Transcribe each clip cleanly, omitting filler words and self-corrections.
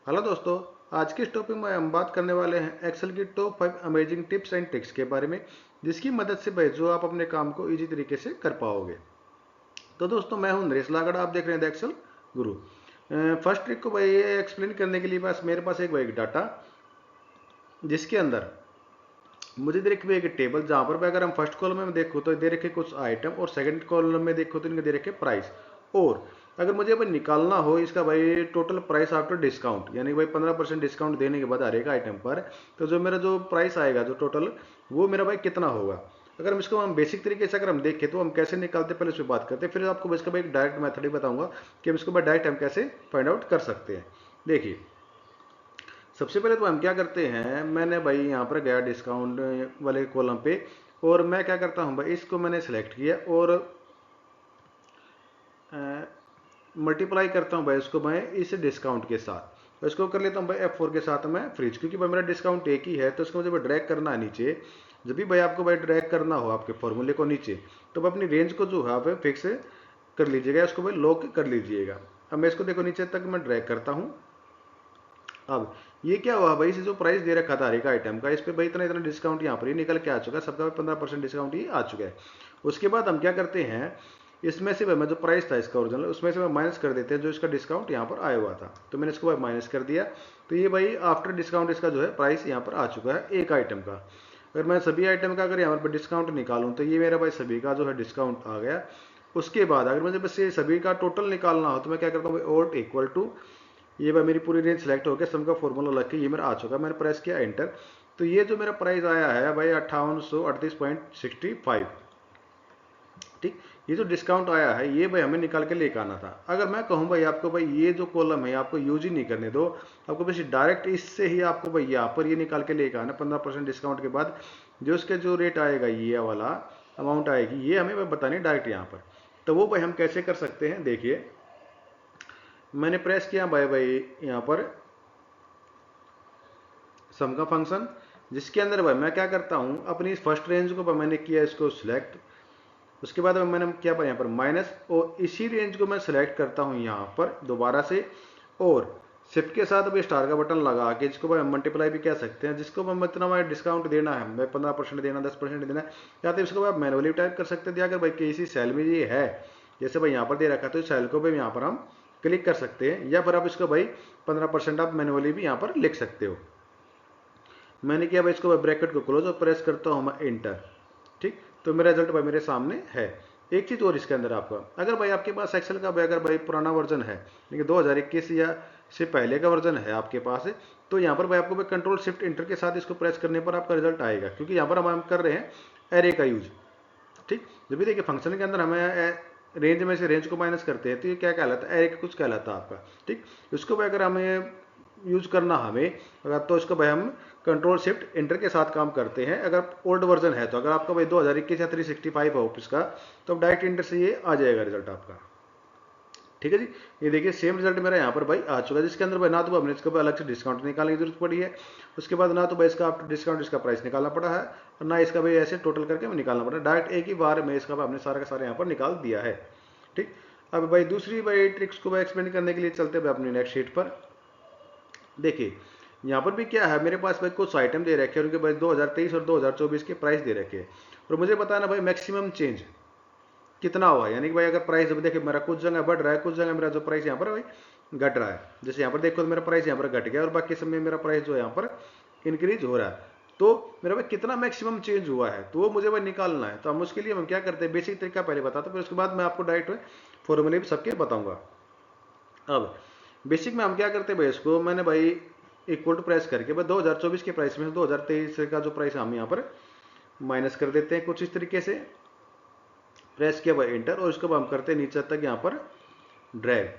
Hello दोस्तों। आज के इस टॉपिक में हम बात करने वाले हैं एक्सेल की top 5 amazing tips and tricks के बारे में, जिसकी मदद से भाई जो आप अपने काम को इजी तरीके से कर पाओगे। तो दोस्तों, मैं हूं नरेश लागड़, आप देख रहे हैं एक्सेल गुरु। फर्स्ट ट्रिक को भाई ये एक्सप्लेन करने के लिए बस मेरे पास एक भाई डाटा, जिसके अंदर मुझे दे रखी है एक टेबल, जहां पर अगर हम फर्स्ट कॉलम में देखो तो दे रखे कुछ आइटम, और सेकंड कॉलम में देखो तो इनके दे रखे प्राइस। और अगर मुझे भाई निकालना हो इसका भाई टोटल प्राइस आफ्टर डिस्काउंट, यानी भाई 15% डिस्काउंट देने के बाद हर एक आइटम पर, तो जो मेरा जो प्राइस आएगा जो टोटल, वो मेरा भाई कितना होगा। अगर हम इसको हम बेसिक तरीके से अगर हम देखें तो हम कैसे निकालते हैं, पहले उस पर बात करते हैं, फिर आपको इसका भाई एक डायरेक्ट मेथड ही बताऊंगा कि हम इसको भाई डायरेक्ट हम कैसे फाइंड आउट कर सकते हैं। देखिए, सबसे पहले तो हम क्या करते हैं, मैंने भाई यहाँ पर गया डिस्काउंट वाले कॉलम पे, और मैं क्या करता हूँ भाई, इसको मैंने सेलेक्ट किया और मल्टीप्लाई करता हूँ भाई इसको मैं इस डिस्काउंट के साथ। तो इसको कर लेता हूँ भाई F4 के साथ मैं फ्रीज, क्योंकि भाई मेरा डिस्काउंट एक ही है, तो इसको मुझे ड्रैग करना है नीचे। जब भी भाई आपको भाई ड्रैग करना हो आपके फॉर्मूले को नीचे, तो अपनी रेंज को जो है भाई फिक्स कर लीजिएगा, इसको भाई लॉक कर लीजिएगा। अब मैं इसको देखो नीचे तक मैं ड्रैग करता हूँ। अब ये क्या हुआ भाई, इसे जो प्राइस दे रखा था हर एक आइटम का, इस पे भाई इतना इतना डिस्काउंट यहाँ पर ही निकल के आ चुका है, सबका 15% डिस्काउंट ही आ चुका है। उसके बाद हम क्या करते हैं, इसमें से मैं जो प्राइस था इसका ओरिजिनल, उसमें से मैं माइनस कर देते हैं जो इसका डिस्काउंट यहाँ पर आया हुआ था, तो मैंने इसको भाई माइनस कर दिया। तो ये भाई आफ्टर डिस्काउंट इसका जो है प्राइस यहाँ पर आ चुका है एक आइटम का। अगर मैं सभी आइटम का अगर यहाँ पर डिस्काउंट निकालूँ तो ये मेरा भाई सभी का जो है डिस्काउंट आ गया। उसके बाद अगर मुझे बस ये सभी का टोटल निकालना हो तो मैं क्या करता हूँ, ओट इक्वल टू, ये भाई मेरी पूरी रेंज सेलेक्ट होकर सम का फॉर्मूला लग के ये मेरा आ चुका है, मैंने प्रेस किया एंटर। तो ये जो मेरा प्राइस आया है भाई 5838.65। ठीक, ये जो डिस्काउंट आया है ये भाई हमें निकाल के लेकर आना था। अगर मैं कहूँ भाई आपको भाई ये जो कॉलम है आपको यूज ही नहीं करने दो, आपको बस डायरेक्ट इससे ही आपको भाई यहाँ पर ये निकाल के लेकर आना 15% डिस्काउंट के बाद, जो इसके जो रेट आएगा ये वाला अमाउंट आएगी, ये हमें भाई बतानी डायरेक्ट यहाँ पर। तो वो भाई हम कैसे कर सकते हैं, देखिए मैंने प्रेस किया भाई यहाँ पर सम का फंक्शन, जिसके अंदर भाई मैं क्या करता हूँ, अपनी इस फर्स्ट रेंज को मैंने किया इसको सिलेक्ट। उसके बाद मैंने क्या पर यहाँ पर माइनस, और इसी रेंज को मैं सिलेक्ट करता हूँ यहाँ पर दोबारा से, और शिफ्ट के साथ अभी स्टार का बटन लगा के, जिसको भाई मल्टीप्लाई भी कह सकते हैं, जिसको मैं इतना भाई डिस्काउंट देना है, मैं 15% देना, 10% देना है, या तो इसको आप मैनुअली टाइप कर सकते हैं, अगर भाई किसी सेल में ये है, जैसे भाई यहाँ पर दे रखा है तो इस सेल को भाई यहाँ पर हम क्लिक कर सकते हैं, या फिर आप इसको भाई 15% आप मैनुअली भी यहाँ पर लिख सकते हो। मैंने किया भाई इसको ब्रैकेट को क्लोज और प्रेस करता हूँ मैं इंटर। ठीक, तो मेरा रिजल्ट भाई मेरे सामने है। एक चीज और इसके अंदर आपका, अगर भाई आपके पास एक्सेल का भाई अगर भाई पुराना वर्जन है, लेकिन 2021 या से पहले का वर्जन है आपके पास, तो यहाँ पर भाई आपको भाई कंट्रोल शिफ्ट इंटर के साथ इसको प्रेस करने पर आपका रिजल्ट आएगा, क्योंकि यहाँ पर हम कर रहे हैं एरे का यूज। ठीक, जब भी देखिए फंक्शन के अंदर हमें रेंज में से रेंज को माइनस करते हैं तो ये क्या कहलाता है, एरे का कुछ कहलाता है आपका। ठीक, इसको भाई अगर हमें यूज करना हमें, अगर तो इसको भाई हम कंट्रोल शिफ्ट इंटर के साथ काम करते हैं। अगर ओल्ड वर्जन है तो अगर आपका भाई 2021 या 365 है ऑफिस का, तो अब डायरेक्ट इंटर से ये आ जाएगा रिजल्ट आपका। ठीक है जी, ये देखिए सेम रिजल्ट मेरा यहाँ पर भाई आ चुका है, जिसके अंदर भाई ना तो हमने इसके अलग से डिस्काउंट निकालने की जरूरत पड़ी है, उसके बाद ना तो भाई इसका आफ्टर डिस्काउंट इसका प्राइस निकालना पड़ा है, और ना इसका भाई ऐसे टोटल करके हमें निकालना पड़ा, डायरेक्ट एक ही बार में इसका हमने सारा का सारा यहाँ पर निकाल दिया है। ठीक, अब भाई दूसरी भाई ट्रिक्स को भाई एक्सप्लेन करने के लिए चलते हैं अपनी नेक्स्ट शीट पर। देखिए यहाँ पर भी क्या है, मेरे पास भाई कुछ आइटम दे रखे हैं, उनके भाई 2023 और 2024 के प्राइस दे रखे हैं, और मुझे बताना भाई मैक्सिमम चेंज कितना हुआ, यानी कि भाई अगर प्राइस अब देखिए मेरा कुछ जगह बढ़ रहा है, कुछ जगह मेरा जो प्राइस यहाँ पर भाई घट रहा है। जैसे यहाँ पर देखो तो मेरा प्राइस यहाँ पर घट गया और बाकी समय मेरा प्राइस जो है यहाँ पर इंक्रीज हो रहा है, तो मेरा भाई कितना मैक्सिमम चेंज हुआ है, तो वो मुझे भाई निकालना है। तो हम उसके लिए हम क्या करते हैं, बेसिक तरीका पहले बताते हैं, फिर उसके बाद मैं आपको डायरेक्ट फॉर्मूले भी सबके बताऊंगा। अब बेसिक में हम क्या करते हैं भाई, इसको मैंने भाई इक्वल टू प्रेस करके भाई 2024 के प्राइस में 2023 का जो प्राइस हम यहाँ पर माइनस कर देते हैं कुछ इस तरीके से, प्रेस किया भाई इंटर, और इसको हम करते हैं नीचे तक यहाँ पर ड्रैग।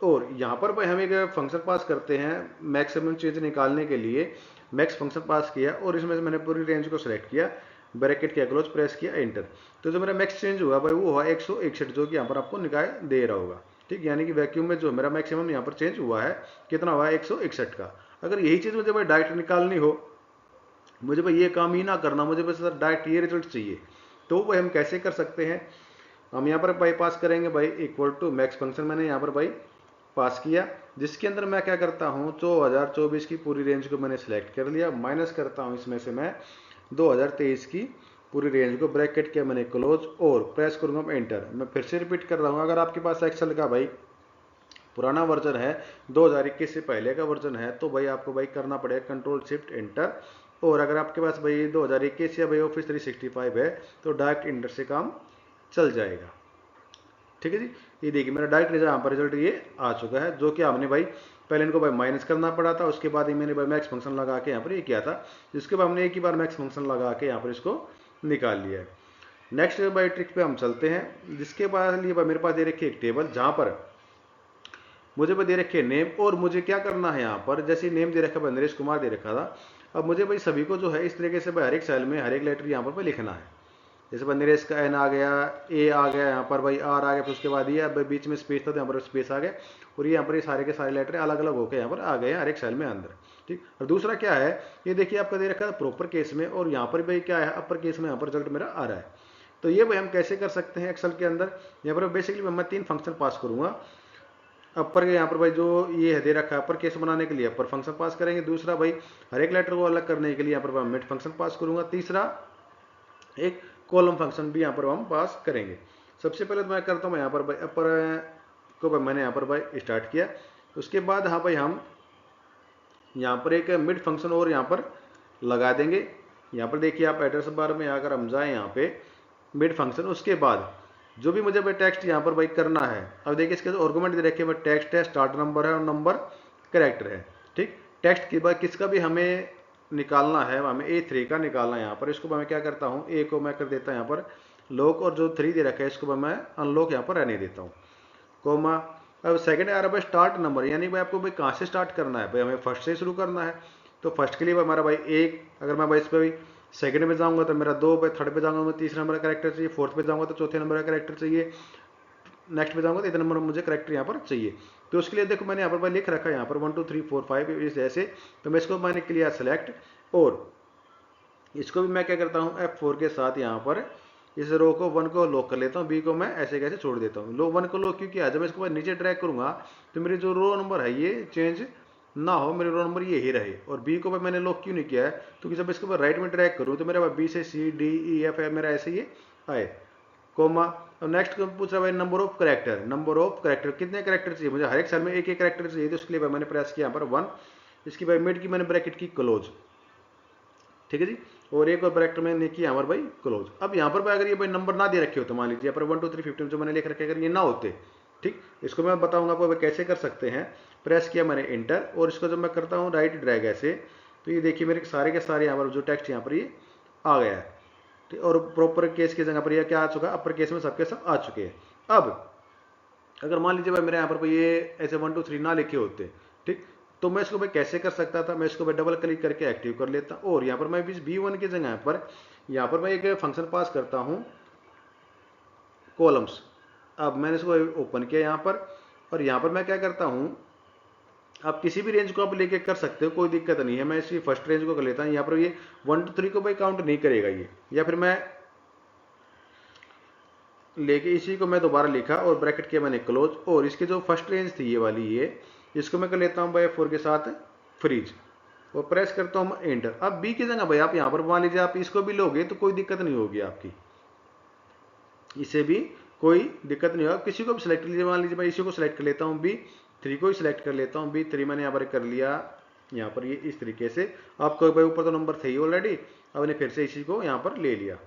और यहाँ पर भाई हम एक फंक्शन पास करते हैं मैक्सिमम चेंज निकालने के लिए, मैक्स फंक्शन पास किया, और इसमें से मैंने पूरी रेंज को सिलेक्ट किया, ब्रैकेट किया क्लोज, प्रेस किया एंटर। तो जो मेरा मैक्स चेंज हुआ भाई वो हुआ 161, जो कि यहाँ पर आपको निकाय दे रहा होगा। ठीक, यानी कि वैक्यूम में जो मेरा मैक्सिमम यहाँ पर चेंज हुआ है कितना हुआ है, 161 का। अगर यही चीज़ मुझे भाई डायरेक्ट निकालनी हो, मुझे भाई ये काम ही ना करना, मुझे बस डायरेक्ट ये रिजल्ट चाहिए, तो भाई हम कैसे कर सकते हैं, हम यहाँ पर बाईपास करेंगे भाई इक्वल टू मैक्स फंक्शन मैंने यहाँ पर भाई पास किया, जिसके अंदर मैं क्या करता हूँ 2024 की पूरी रेंज को मैंने सिलेक्ट कर लिया, माइनस करता हूँ इसमें से मैं 2023 की पूरी रेंज को, ब्रैकेट किया मैंने क्लोज और प्रेस करूंगा मैं एंटर। मैं फिर से रिपीट कर रहा हूँ, अगर आपके पास एक्सेल का भाई पुराना वर्जन है 2021 से पहले का वर्जन है तो भाई आपको भाई करना पड़ेगा कंट्रोल शिफ्ट एंटर, और अगर आपके पास भाई 2021 या भाई ऑफिस 365 है तो डायरेक्ट एंटर से काम चल जाएगा। ठीक है जी, ये देखिए मेरा डायरेक्ट यहाँ पर रिजल्ट ये आ चुका है, जो कि हमने भाई पहले इनको भाई माइनस करना पड़ा था, उसके बाद ही मैंने भाई मैक्स फंक्शन लगा के यहाँ पर ये किया था, जिसके बाद हमने एक ही बार मैक्स फंक्शन लगा के यहाँ पर इसको निकाल लिया है। नेक्स्ट भाई ट्रिक पे हम चलते हैं, जिसके बाद लिए भाई मेरे पास दे रखी है एक टेबल, जहाँ पर मुझे भाई दे रखे नेम, और मुझे क्या करना है यहाँ पर, जैसे नेम दे रखा भाई नरेश कुमार दे रखा था, अब मुझे भाई सभी को जो है इस तरीके से भाई हर एक सेल में हर एक लेटर यहाँ पर लिखना है। जैसे भाई नरेश का एन आ गया, ए आ गया, यहाँ पर भाई आर आ गया, फिर उसके बाद ये अब बीच में स्पेस था तो यहाँ पर स्पेस आ गया, और ये यहाँ पर ये सारे के सारे लेटर अलग अलग होकर यहाँ पर आ गए हर एक सेल में अंदर। ठीक, और दूसरा क्या है, ये देखिए आपका दे रखा है प्रॉपर केस में, और यहाँ पर भाई क्या है अपर केस में यहाँ पर रिजल्ट मेरा आ रहा है। तो ये भाई हम कैसे कर सकते हैं एक्सेल के अंदर, यहाँ पर बेसिकली मैं 3 फंक्शन पास करूंगा। अपर के यहाँ पर भाई जो ये है दे रखा है अपर केस बनाने के लिए अपर फंक्शन पास करेंगे, दूसरा भाई हर एक लेटर को अलग करने के लिए यहाँ पर मिड फंक्शन पास करूंगा, तीसरा एक कॉलम फंक्शन भी यहाँ पर हम पास करेंगे। सबसे पहले तो मैं करता हूँ यहाँ पर भाई अपर को भाई मैंने यहाँ पर भाई स्टार्ट किया, उसके बाद हाँ भाई हम यहाँ पर एक मिड फंक्शन और यहाँ पर लगा देंगे। यहाँ पर देखिए आप एड्रेस बार में अगर हम जाएँ यहाँ पे मिड फंक्शन, उसके बाद जो भी मुझे भाई टेक्स्ट यहाँ पर भाई करना है, अब देखिए इसके जो आर्गुमेंट दे रखे हैं टेक्स्ट है, स्टार्ट नंबर है और नंबर कैरेक्टर है। ठीक, टेक्स्ट के बाद किसका भी हमें निकालना है, हमें A3 का निकालना है यहाँ पर, इसको मैं क्या करता हूँ ए को मैं कर देता हूँ यहाँ पर लॉक, और जो 3 दे रखा है इसको मैं अनलॉक यहाँ पर रहने देता हूँ, कोमा। अब सेकंड आ रहा है स्टार्ट नंबर, यानी भाई आपको भाई कहाँ से स्टार्ट करना है, भाई हमें फर्स्ट से शुरू करना है, तो फर्स्ट के लिए हमारा भाई 1, अगर मैं भाई इस पर सेकंड में जाऊंगा तो मेरा 2, पे थर्ड पे जाऊंगा मैं तीसरा नंबर का कैरेक्टर चाहिए, फोर्थ पे जाऊंगा तो चौथे नंबर का कैरेक्टर चाहिए, नेक्स्ट पे जाऊंगा तो इतने नंबर मुझे कैरेक्टर यहाँ पर चाहिए। तो उसके लिए देखो मैंने यहाँ पर भाई लिख रखा है यहाँ पर 1 2 3 4 5 इस ऐसे, तो मैं इसको मैंने किया सेलेक्ट, और इसको भी मैं क्या करता हूँ F4 के साथ यहाँ पर इस रो को 1 को लॉक कर लेता हूँ, बी को मैं ऐसे कैसे छोड़ देता हूँ। लो 1 को लॉक क्योंकि जब मैं इसको नीचे ड्रैग करूंगा तो मेरी जो रो नंबर है ये चेंज ना हो, मेरे रो नंबर ये ही रहे, और बी को मैंने लॉक क्यों नहीं किया है क्योंकि जब इसको मैं राइट में ड्रैग करूँ तो मेरा बी से सी डी ई एफ है मेरा ऐसे ये आए, कोमा। और नेक्स्ट पूछ रहा है number of character, number of character कितने कैरेक्टर चाहिए मुझे, हर एक सेल में एक एक कैरेक्टर चाहिए, तो उसके लिए मैंने प्रेस किया यहाँ पर 1, इसकी भाई मिड की मैंने ब्रैकेट की क्लोज, ठीक है जी, और एक और ब्रैकेट में ने किया हमारे भाई क्लोज। अब यहाँ पर भाई अगर ये भाई नंबर ना दे रखे हो तो मान लीजिए यहाँ पर 1 2 3 15 जो मैंने लिख रखे अगर ये ना होते, ठीक, इसको मैं बताऊंगा आपको कैसे कर सकते हैं। प्रेस किया मैंने इंटर, और इसको जब मैं करता हूँ राइट ड्रैग ऐसे, तो ये देखिए मेरे सारे के सारे यहाँ पर जो टेक्स्ट यहाँ पर ये आ गया है, ठीक, और प्रॉपर केस की जगह पर ये क्या आ चुका है अपर केस में सबके सब आ चुके हैं। अब अगर मान लीजिए भाई मेरे यहाँ पर ये ऐसे 1 2 3 ना लिखे होते, ठीक, तो मैं इसको भाई कैसे कर सकता था, मैं इसको भाई डबल क्लिक करके एक्टिव कर लेता, और यहाँ पर मैं B1 की जगह पर यहाँ पर मैं एक फंक्शन पास करता हूँ कॉलम्स। अब मैंने इसको ओपन किया यहाँ पर, और यहाँ पर मैं क्या करता हूँ, आप किसी भी रेंज को आप लेके कर सकते हो, कोई दिक्कत नहीं है। मैं इसकी फर्स्ट रेंज को कर लेता हूँ, यहाँ पर ये 1 2 3 को भाई काउंट नहीं करेगा ये, या फिर मैं लेके इसी को मैं दोबारा लिखा और ब्रैकेट किया मैंने क्लोज, और इसकी जो फर्स्ट रेंज थी ये वाली ये, इसको मैं कर लेता हूँ भाई F4 के साथ फ्रीज, और प्रेस करता हूँ एंटर। अब बी की जगह भाई आप यहाँ पर मान लीजिए आप इसको भी लोगे तो कोई दिक्कत नहीं होगी आपकी, इसे भी कोई दिक्कत नहीं होगा, किसी को भी सिलेक्ट लीजिए, मान लीजिए भाई इसी को सिलेक्ट कर लेता हूँ, B3 को ही सिलेक्ट कर लेता हूँ, B3 मैंने यहाँ पर कर लिया, यहाँ पर ये इस तरीके से। आपको भाई ऊपर तो नंबर थे ही ऑलरेडी, अब ने फिर से इसी को यहाँ पर ले लिया,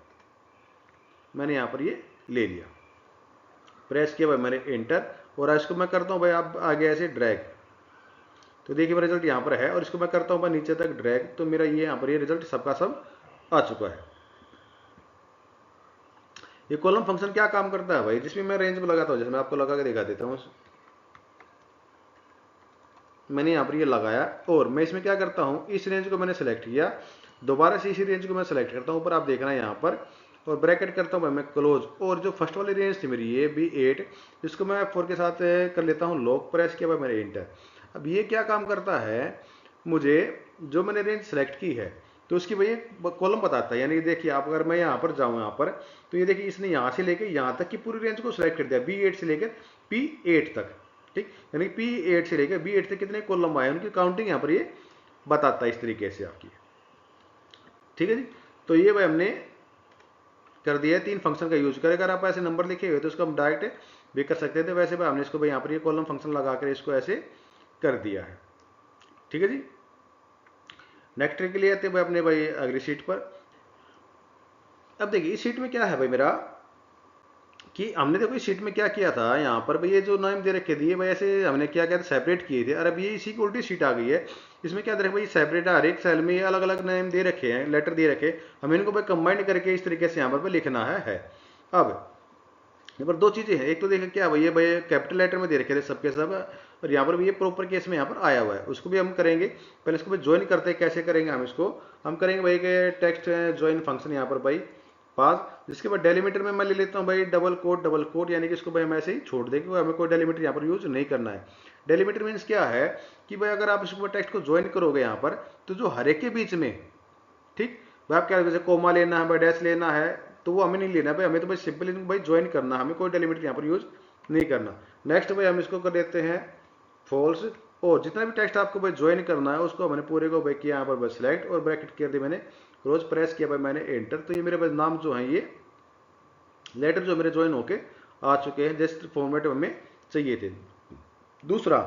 मैंने यहाँ पर ये ले लिया, प्रेस किया भाई मैंने एंटर, और इसको मैं करता हूँ भाई आप आगे ऐसे ड्रैग, तो देखिए मेरा रिजल्ट यहाँ पर है, और इसको मैं करता हूँ भाई नीचे तक ड्रैग, तो मेरा ये यहाँ पर ये रिजल्ट सबका सब आ चुका है। ये कॉलम फंक्शन क्या काम करता है भाई, जिसमें मैं रेंज में लगाता हूँ, जैसे मैं आपको लगा के दिखा देता हूँ, मैंने यहाँ पर ये लगाया, और मैं इसमें क्या करता हूँ इस रेंज को मैंने सेलेक्ट किया, दोबारा से इसी रेंज को मैं सेलेक्ट करता हूँ ऊपर आप देखना है यहाँ पर, और ब्रैकेट करता हूँ मैं क्लोज, और जो फर्स्ट वाली रेंज थी मेरी ये B8, इसको मैं F4 के साथ कर लेता हूँ लॉक, प्रेस किया भाई मैंने इंटर। अब ये क्या काम करता है, मुझे जो मैंने रेंज सेलेक्ट की है तो उसकी भाई कॉलम बताता है, यानी देखिए आप अगर मैं यहाँ पर जाऊँ यहाँ पर, तो ये देखिए इसने यहाँ से लेकर यहाँ तक की पूरी रेंज को सिलेक्ट कर दिया, B8 से लेकर P8 तक, ठीक, यानी P8 से लेकर B8 से कितने कॉलम आए उनकी काउंटिंग यहाँ पर ये बताता है इस तरीके से आपकी। ठीक है जी, तो ये भाई हमने कर दिया है 3 फंक्शन का यूज कर। अगर आप ऐसे नंबर लिखे हुए तो उसको हम डायरेक्ट भी कर सकते थे, वैसे भाई हमने इसको भाई यहाँ पर ये कॉलम फंक्शन लगा कर इसको ऐसे कर दिया है। ठीक है जी, नेक्स्ट ट्रिक के लिए आते भाई अपने भाई अगली शीट पर। अब देखिए इस शीट में क्या है भाई मेरा कि हमने देखो इस शीट में क्या किया था, यहाँ पर भाई ये जो नेम दे रखे थे भाई ऐसे हमने क्या किया था, सेपरेट किए थे। और अब ये इसी की उल्टी शीट आ गई है, इसमें क्या दे रखा भाई सेपरेट, हर एक सेल में ये अलग अलग नेम दे रखे हैं, लेटर दे रखे, हमें इनको भाई कंबाइंड करके इस तरीके से यहाँ पर लिखना है। अब यहाँ पर दो चीजें हैं, एक तो देखिए क्या भाई ये भाई कैपिटल लेटर में दे रखे थे सबके सब, और यहाँ पर भी ये प्रॉपर केस में यहाँ पर आया हुआ है, उसको भी हम करेंगे। पहले इसको भाई ज्वाइन करते हैं, कैसे करेंगे हम इसको, हम करेंगे भाई के टेक्स्ट ज्वाइन फंक्शन यहाँ पर भाई पास, जिसके बाद डेलीमीटर में मैं ले लेता हूँ भाई डबल कोट, यानी कि इसको भाई हम ऐसे ही छोड़ देंगे, हमें कोई डेलीमीटर यहाँ पर यूज नहीं करना है। डेलीमीटर मीन्स क्या है कि भाई अगर आप इसको टेक्स्ट को ज्वाइन करोगे यहाँ पर तो जो हर एक के बीच में, ठीक भाई आप क्या जैसे कोमा लेना है भाई डैश लेना है तो वो हमें नहीं लेना भाई, हमें तो भाई सिंपल इनको भाई ज्वाइन करना, हमें कोई डेलीमीटर यहाँ पर यूज नहीं करना। नेक्स्ट भाई हम इसको कर देते हैं फॉल्स, और जितना भी टेक्स्ट आपको भाई ज्वाइन करना है उसको मैंने पूरे को भाई किया यहाँ पर बस सिलेक्ट और ब्रैकेट कर दिया मैंने, क्लोज प्रेस किया भाई मैंने एंटर, तो ये मेरे पास नाम जो है ये लेटर जो मेरे ज्वाइन होके आ चुके हैं जिस फॉर्मेट में हमें चाहिए थे। दूसरा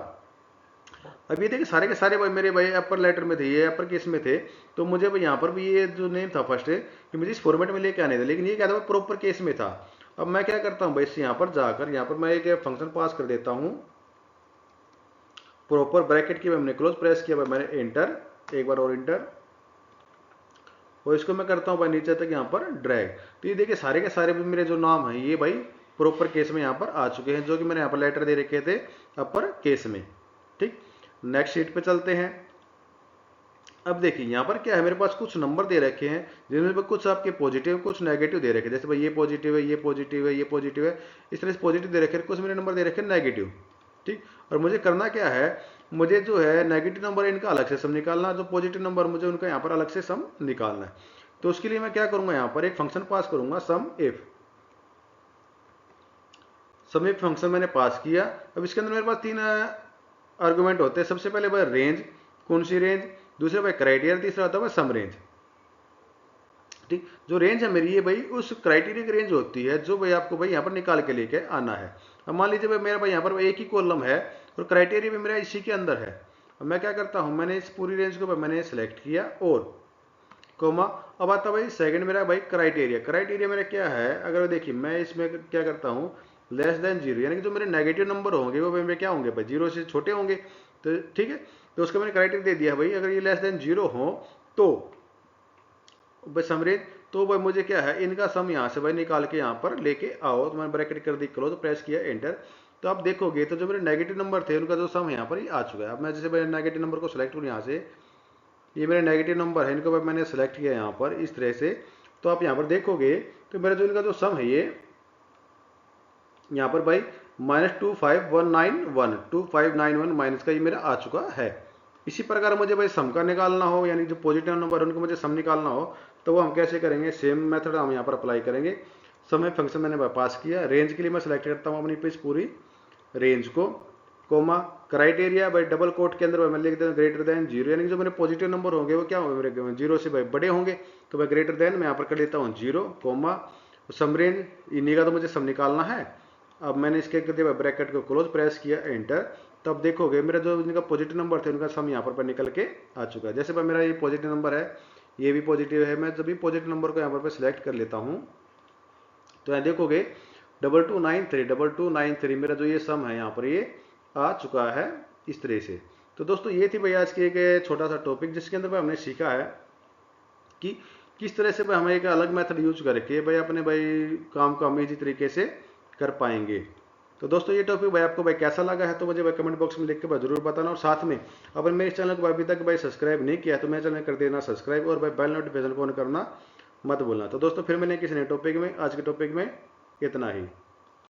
अब ये देखिए सारे के सारे भाई मेरे भाई अपर लेटर में थे, ये अपर केस में थे, तो मुझे भाई यहाँ पर भी ये जो नेम था फर्स्ट कि मुझे इस फॉर्मेट में लेके आने थे, लेकिन ये क्या था प्रॉपर केस में था। अब मैं क्या करता हूँ भाई इससे यहाँ पर जाकर यहाँ पर मैं एक फंक्शन पास कर देता हूँ प्रॉपर ब्रैकेट की, हमने क्लोज प्रेस किया भाई मैंने एंटर, एक बार और एंटर, और इसको मैं करता हूँ भाई नीचे तक यहाँ पर ड्रैग। तो ये देखिए सारे के सारे भी मेरे जो नाम हैं ये भाई प्रॉपर केस में यहाँ पर आ चुके हैं, जो कि मैंने यहाँ पर लेटर दे रखे थे अपर केस में। ठीक, नेक्स्ट शीट पे चलते हैं। अब देखिए यहाँ पर क्या है, मेरे पास कुछ नंबर दे रखे हैं जिनमें कुछ आपके पॉजिटिव कुछ नेगेटिव दे रखे हैं, जैसे भाई ये पॉजिटिव है, ये पॉजिटिव है, ये पॉजिटिव है, इस तरह से पॉजिटिव दे रखे हैं, कुछ मेरे नंबर दे रखे हैं नेगेटिव। ठीक, और मुझे करना क्या है, मुझे जो है नेगेटिव नंबर इनका अलग से सम निकालना, जो पॉजिटिव नंबर मुझे उनका यहाँ पर अलग से सम निकालना है। तो उसके लिए मैं क्या करूंगा, यहाँ पर एक फंक्शन पास करूंगा सम इफ फंक्शन मैंने पास किया। अब इसके अंदर मेरे पास 3 आर्गुमेंट होते हैं, सबसे पहले भाई रेंज, कौन सी रेंज, दूसरा भाई क्राइटेरिया, तीसरा होता है सम रेंज। ठीक, जो रेंज है मेरी ये भाई उस क्राइटेरिया की रेंज होती है जो भाई आपको भाई यहाँ पर निकाल के लेके आना है। अब मान लीजिए भाई मेरा भाई यहाँ पर एक ही कॉलम है और क्राइटेरिया भी मेरा इसी के अंदर है। अब मैं क्या करता हूँ, मैंने इस पूरी रेंज को मैंने सेलेक्ट किया और कोमा, अब आता भाई सेकंड मेरा भाई क्राइटेरिया मेरा क्या है, अगर देखिए मैं इसमें क्या करता हूँ लेस देन 0, यानी कि जो मेरे नेगेटिव नंबर होंगे वो मेरे क्या होंगे भाई 0 से छोटे होंगे। तो ठीक है, तो उसका मैंने क्राइटेरिया दे दिया भाई, अगर ये लेस देन 0 हो तो भाई समरेज, तो भाई मुझे क्या है इनका सम यहाँ से भाई निकाल के यहाँ पर लेके आओ, तो मैंने ब्रैकेट कर दी क्लोज, प्रेस किया एंटर। तो आप देखोगे तो जो मेरे नेगेटिव नंबर थे उनका जो सम यहाँ पर ही आ चुका है। अब मैं जैसे मेरे नेगेटिव नंबर को सिलेक्ट करूँ यहाँ से, ये मेरे नेगेटिव नंबर है, इनको भाई मैंने सेलेक्ट किया यहाँ पर इस तरह से, तो आप यहाँ पर देखोगे तो मेरा जो इनका जो सम है ये यहाँ पर भाई -2591 माइनस का ये मेरा आ चुका है। इसी प्रकार मुझे भाई सम का निकालना हो, यानी जो पॉजिटिव नंबर है उनको मुझे सम निकालना हो, तो वो हम कैसे करेंगे, सेम मेथड हम यहाँ पर अप्लाई करेंगे। सम फंक्शन मैंने पास किया, रेंज के लिए मैं सेलेक्ट करता हूँ अपनी पेज पूरी रेंज को, कोमा क्राइटेरिया भाई डबल कोट के अंदर मैं लिख देता हूँ ग्रेटर देन 0, यानी कि जो मेरे पॉजिटिव नंबर होंगे वो क्या होंगे मेरे 0 से भाई बड़े होंगे, तो मैं ग्रेटर देन मैं यहाँ पर कर लेता हूँ 0, कोमा सम रेंज, इन्हीं का तो मुझे सम निकालना है। अब मैंने इसके कर दिया ब्रैकेट को क्लोज, प्रेस किया एंटर, तब देखोगे मेरा जो इनका पॉजिटिव नंबर थे उनका सम यहाँ पर निकल के आ चुका है। जैसे भाई मेरा ये पॉजिटिव नंबर है, ये भी पॉजिटिव है, मैं जब भी पॉजिटिव नंबर को यहाँ पर सिलेक्ट कर लेता हूँ तो यहाँ देखोगे 2293 मेरा जो ये सम है यहाँ पर ये आ चुका है इस तरह से। तो दोस्तों ये थी भाई आज की एक छोटा सा टॉपिक जिसके अंदर भाई हमने सीखा है कि किस तरह से भाई हमें एक अलग मेथड यूज करके भाई अपने भाई काम को हम इजी तरीके से कर पाएंगे। तो दोस्तों ये टॉपिक भाई आपको भाई कैसा लगा है तो मुझे भाई कमेंट बॉक्स में लिख के भाई जरूर बताना, और साथ में अगर मेरे चैनल को अभी तक भाई सब्सक्राइब नहीं किया तो मेरे चैनल कर देना सब्सक्राइब और भाई बेल नोटिफिकेशन को ऑन करना मत भूलना। तो दोस्तों फिर मैंने किसी नए टॉपिक में, आज के टॉपिक में इतना ही।